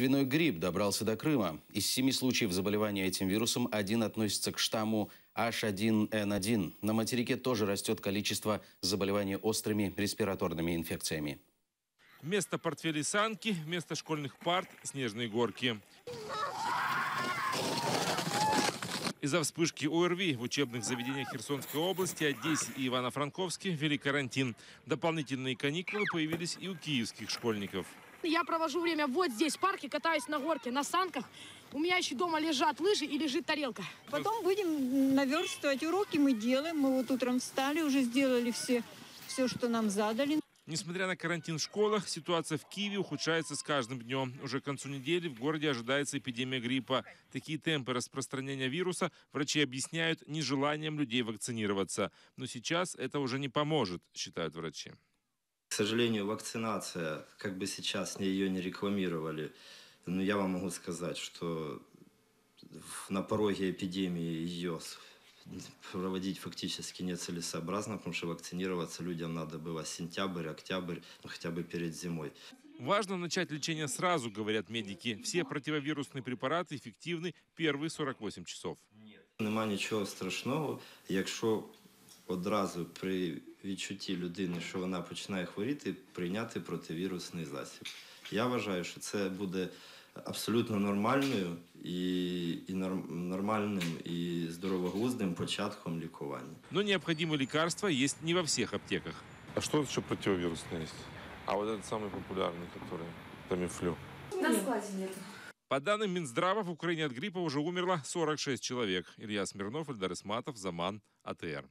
Свиной грипп добрался до Крыма. Из 7 случаев заболевания этим вирусом 1 относится к штамму H1N1. На материке тоже растет количество заболеваний острыми респираторными инфекциями. Вместо портфелей санки, вместо школьных парт снежные горки. Из-за вспышки ОРВИ в учебных заведениях Херсонской области, Одессе и Ивано-Франковске ввели карантин. Дополнительные каникулы появились и у киевских школьников. Я провожу время вот здесь, в парке, катаюсь на горке, на санках. У меня еще дома лежат лыжи и лежит тарелка. Потом будем наверстывать уроки, мы делаем. Мы вот утром встали, уже сделали все, что нам задали. Несмотря на карантин в школах, ситуация в Киеве ухудшается с каждым днем. Уже к концу недели в городе ожидается эпидемия гриппа. Такие темпы распространения вируса врачи объясняют нежеланием людей вакцинироваться. Но сейчас это уже не поможет, считают врачи. К сожалению, вакцинация, как бы сейчас ее не рекламировали, но я вам могу сказать, что на пороге эпидемии ее проводить фактически нецелесообразно, потому что вакцинироваться людям надо было сентябрь, октябрь, хотя бы перед зимой. Важно начать лечение сразу, говорят медики. Все противовирусные препараты эффективны первые 48 часов. Нема нічого страшного, якщо одразу при відчутті людини, що вона починає хворіти, прийняти противірусний засіб. Я вважаю, що це буде абсолютно нормальною нормальним и здорово-глуздым початком лікування. Но необходимые лекарства есть не во всех аптеках. А что еще противовирусное есть? А вот этот самый популярный, который Тамифлю. На складе нет. По данным Минздрава, в Украине от гриппа уже умерло 46 человек. Илья Смирнов, Эльдар Исматов, Заман, АТР.